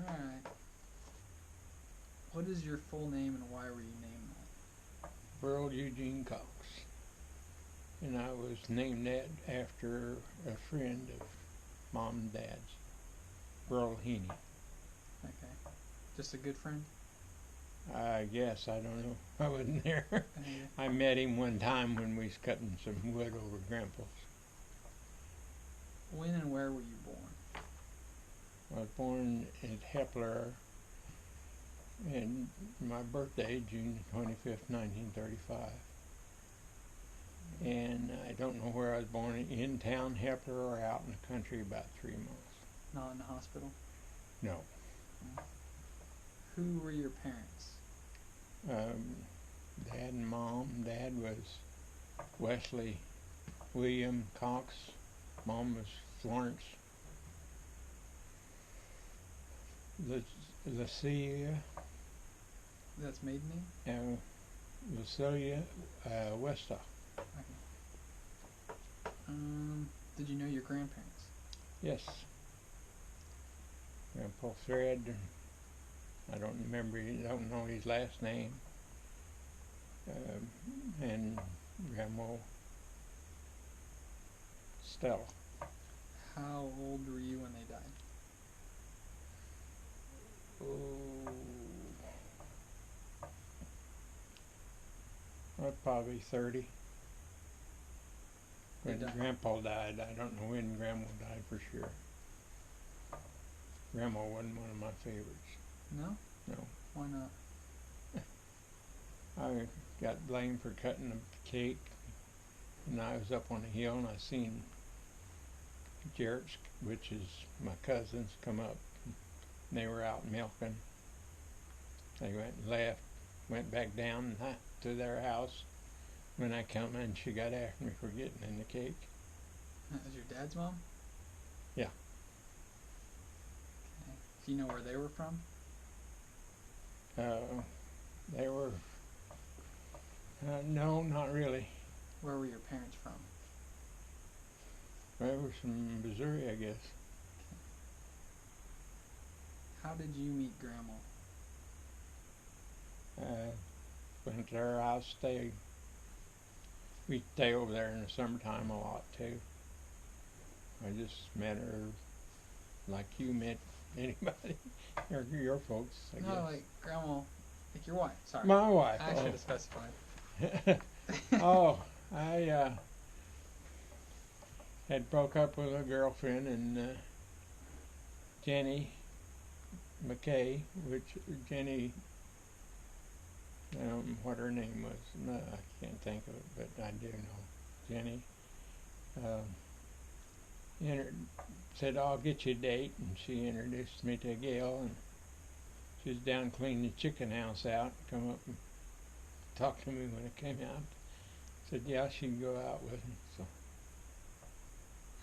Alright. What is your full name and why were you named that? Verl Eugene Cox. And I was named that after a friend of Mom and Dad's, Verl Heaney. Okay. Just a good friend? I guess, I don't know. I wasn't there. Okay. I met him one time when we was cutting some wood over Grandpa's. When and where were you born? I was born at Hepler, and my birthday, June 25th, 1935. And I don't know where I was born, in town, Hepler, or out in the country about 3 months. Not in the hospital? No. Who were your parents? Dad and Mom. Dad was Wesley William Cox. Mom was Florence Lucia. That's maiden name? Lucia Westoff. Okay. Did you know your grandparents? Yes. Grandpa Fred. I don't remember. Don't know his last name. And Grandma Stella. How old were you when they died? Oh, probably 30. When Grandpa died, I don't know when Grandma died for sure. Grandma wasn't one of my favorites. No? No. Why not? I got blamed for cutting a cake, and I was up on a hill and I seen Jarrett's, which is my cousins, come up. And they were out milking. They went and left, went back down to their house. When I come in, she got after me for getting in the cake. That was your dad's mom? Yeah. Okay. Do you know where they were from? They were, no, not really. Where were your parents from? They were from Missouri, I guess. Okay. How did you meet Grandma? Went to her house, we stay over there in the summertime a lot too. I just met her like you met anybody, or your folks, I guess. No, like Grandma, like your wife, sorry. My wife. I should have specified. Oh, I had broke up with a girlfriend, and Jenny McKay, Jenny, what her name was, no, I can't think of it, but I do know Jenny. Said, I'll get you a date, and she introduced me to a gal, and she was down cleaning the chicken house out, come up and talked to me when it came out. Said, yeah, she can go out with me. So.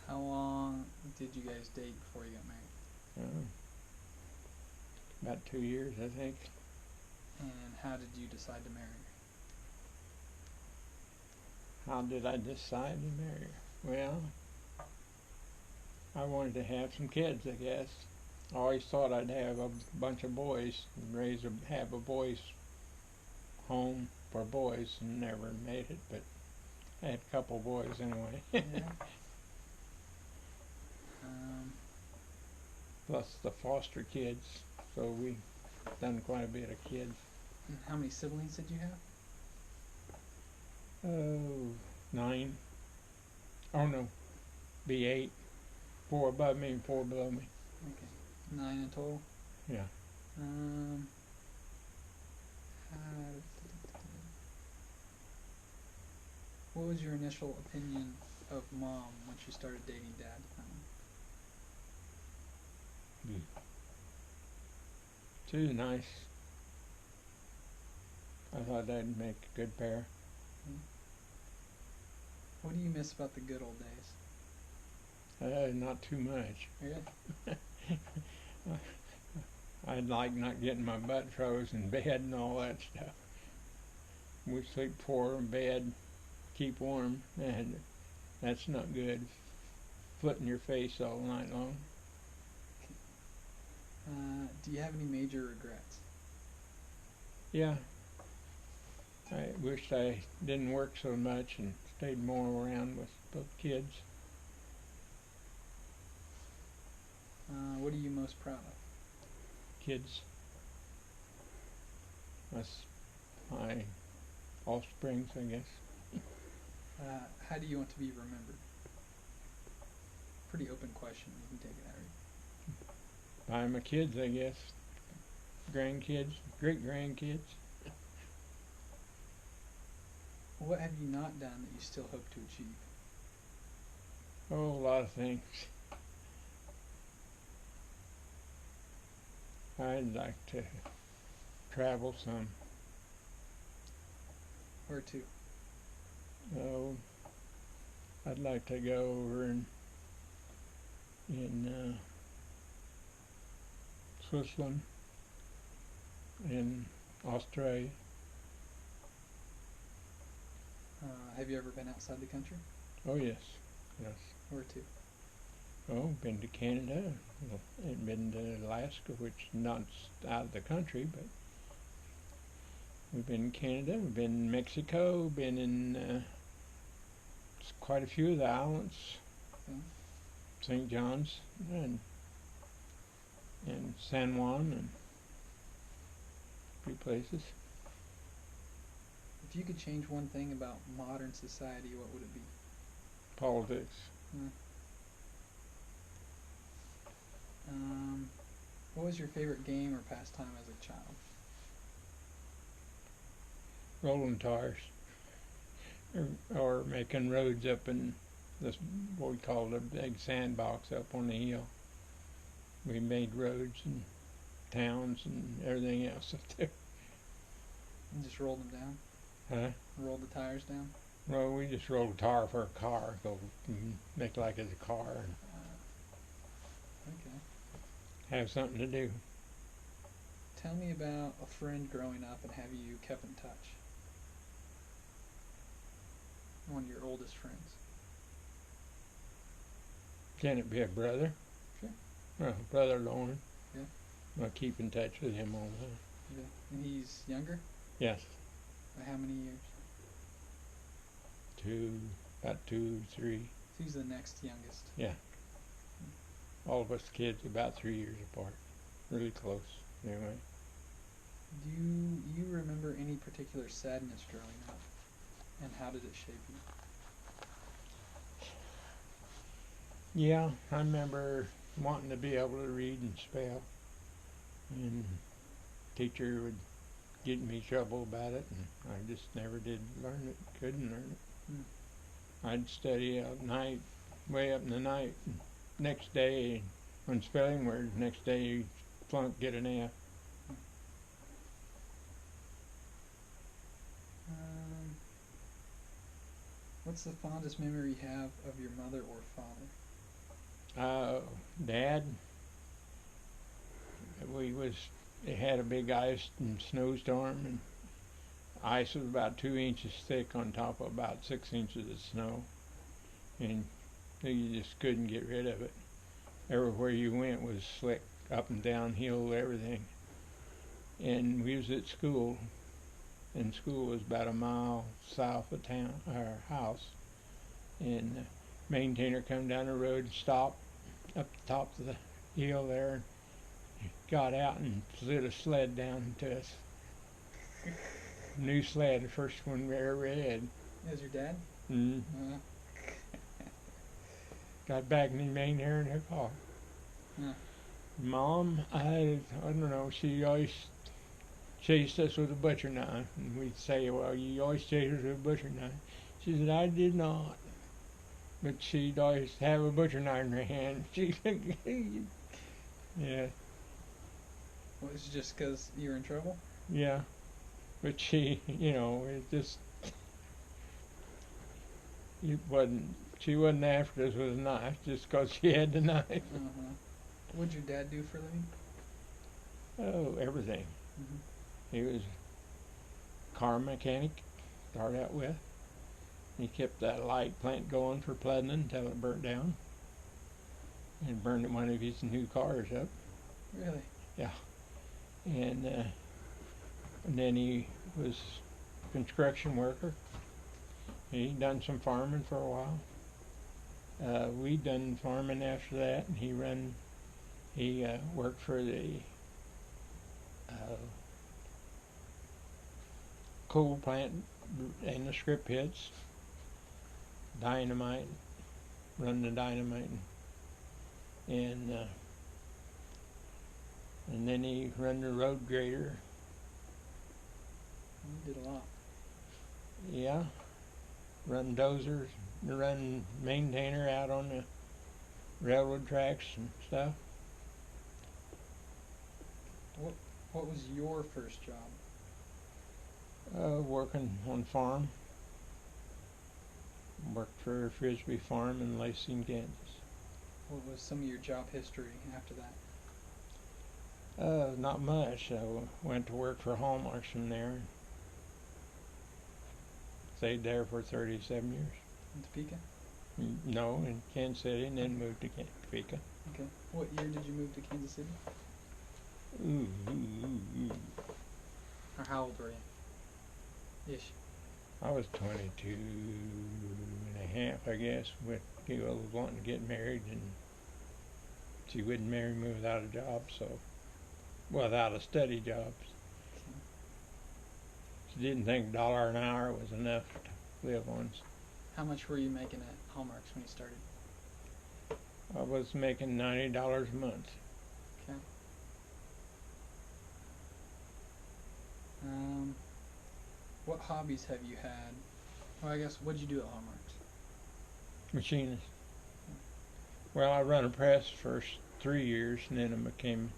How long did you guys date before you got married? About 2 years, I think. And how did you decide to marry her? How did I decide to marry her? Well, I wanted to have some kids, I guess. I always thought I'd have a bunch of boys, and have a boys' home for boys, and never made it, but I had a couple boys anyway. Yeah. Plus the foster kids, so we done quite a bit of kids. And how many siblings did you have? Oh, 9. Oh no, be 8. 4 above me and 4 below me. Okay, 9 in total. Yeah. What was your initial opinion of Mom when she started dating Dad? She was nice. I thought they'd make a good pair. What do you miss about the good old days? Not too much. Really? I'd like not getting my butt froze in bed and all that stuff. We sleep 4 in bed, keep warm, and that's not good. Foot in your face all night long. Do you have any major regrets? Yeah, I wished I didn't work so much and stayed more around with both kids. What are you most proud of? Kids, that's my offsprings, I guess. How do you want to be remembered? Pretty open question. You can take it out. By my kids, I guess. Grandkids, great grandkids. What have you not done that you still hope to achieve? Oh, a lot of things. I'd like to travel some. Where to? Oh, I'd like to go over in Switzerland, in Australia. Have you ever been outside the country? Oh yes, yes. Where to? Oh, been to Canada, and been to Alaska, which is not out of the country, but we've been in Canada, we've been in Mexico, been in quite a few of the islands, Okay. St. John's and San Juan, and a few places. If you could change one thing about modern society, what would it be? Politics. What was your favorite game or pastime as a child? Rolling tires, or making roads up in this, what we call the big sandbox up on the hill. We made roads and towns and everything else up there. And just rolled them down? Huh? Rolled the tires down? Well, we just rolled a tire for a car, go make like it's a car and Okay. have something to do. Tell me about a friend growing up and have you kept in touch? One of your oldest friends. Can it be a brother? Sure. Well, brother Lauren. Yeah. I keep in touch with him all the time. Yeah. And he's younger? Yes. By how many years? About 2, 3. So he's the next youngest. Yeah. All of us kids about 3 years apart. Really close, anyway. Do you remember any particular sadness growing up? And how did it shape you? Yeah, I remember wanting to be able to read and spell, and teacher would get me in trouble about it, and I just never did learn it, couldn't learn it. I'd study at night, way up in the night, and next day, on spelling words, next day you flunk, get an F. What's the fondest memory you have of your mother or father? Dad, it had a big ice and snowstorm, and ice was about 2 inches thick on top of about 6 inches of snow, and you just couldn't get rid of it. Everywhere you went was slick, up and downhill, everything. And we was at school, and school was about a mile south of town, our house, and the maintainer come down the road and stopped up the top of the hill there, and got out and slid a sled down to us. New sled, the first one we ever had. That was your dad? Mm-hmm. Got back and he remained there in her car. Mom, I don't know, she always chased us with a butcher knife, and we'd say, well, you always chased us with a butcher knife. She said, I did not. But she'd always have a butcher knife in her hand. She, yeah. Well, it's just because you were in trouble? Yeah. But she, it just, she wasn't after us with a knife just because she had the knife. What'd your dad do for a living? Oh, everything. He was a car mechanic, started out with. He kept that light plant going for flooding until it burnt down. And burned one of his new cars up. Really? Yeah. And then he was construction worker. He done some farming for a while. We done farming after that, and he worked for the uh, coal plant in the script pits, dynamite, run the dynamite, and then he run the road grader. You did a lot. Yeah, run dozers, run maintainer out on the railroad tracks and stuff. What was your first job? Working on farm. Worked for Frisbee Farm in Lacey, Kansas. What was some of your job history after that? Not much. I went to work for Hallmarks from there. Stayed there for 37 years. In Topeka? No, in Kansas City, and then moved to Topeka. Okay. What year did you move to Kansas City? Or how old were you? Ish. I was 22 and a half, I guess. He was wanting to get married, and she wouldn't marry me without a job, without a steady job. Okay. She didn't think $1 an hour was enough to live on. How much were you making at Hallmarks when you started? I was making $90 a month. Okay. What hobbies have you had? Well, I guess, what did you do at Hallmarks? Machinist. Well, I run a press first 3 years, and then I became